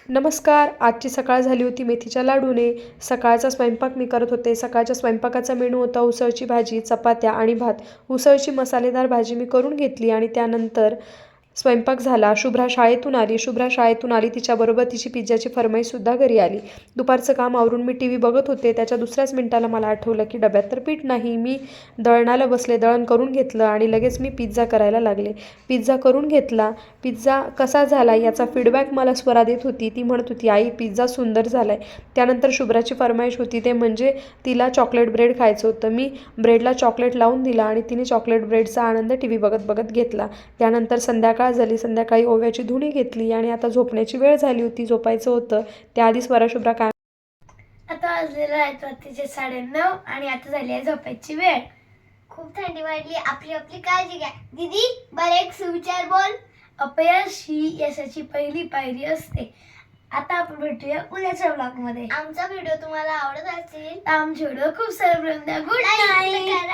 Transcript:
नमस्कार. आजची सकाळ झाली होती मेथीच्या लाडूने. सकाळचा स्वयंपाक मी करत होते. सकाळच्या स्वयंपाकाचा मेनू होता उसळची भाजी, चपात्या आणि भात. उसळची मसालेदार भाजी मी करून घेतली आणि त्यानंतर स्वयंपाक झाला. शुभ्रा शाळेतून आली. तिच्याबरोबर तिची पिझ्झाची फर्माईशसुद्धा घरी आली. दुपारचं काम आवरून मी टी व्ही बघत होते. त्याच्या दुसऱ्याच मिनिटाला मला आठवलं की डब्यात तर पीठ नाही. मी दळणाला बसले, दळण करून घेतलं आणि लगेच मी पिझ्झा करायला लागले. पिझ्झा करून घेतला. पिझ्झा कसा झाला याचा फीडबॅक मला स्वरा देत होती. ती म्हणत होती, आई पिझ्झा सुंदर झाला आहे. त्यानंतर शुभ्राची फर्माईश होती, ते म्हणजे तिला चॉकलेट ब्रेड खायचं होतं. मी ब्रेडला चॉकलेट लावून दिला आणि तिने चॉकलेट ब्रेडचा आनंद टी व्ही बघत बघत घेतला. त्यानंतर संध्याकाळ झाली. संध्याकाळी ओव्याची धुणी घेतली आणि आता झोपण्याची वेळ झाली होती. झोपायचं होतं. त्याआधी स्वरा शुभ्रा काय आता वाजलेलं आहे रात्रीचे 9:30 आणि आता झाली आहे झोपायची वेळ. खूप थंडी वाढली. आपली आपली काळजी घ्या. दीदी बरं एक सुविचार बोल. अपयश ही यशाची पहिली पायरी असते. आता आपण भेटूया उद्याच्या ब्लॉग मध्ये. आमचा व्हिडिओ तुम्हाला आवडत असेल आमचे व्हिडिओ खूप सारे गुड नाईट.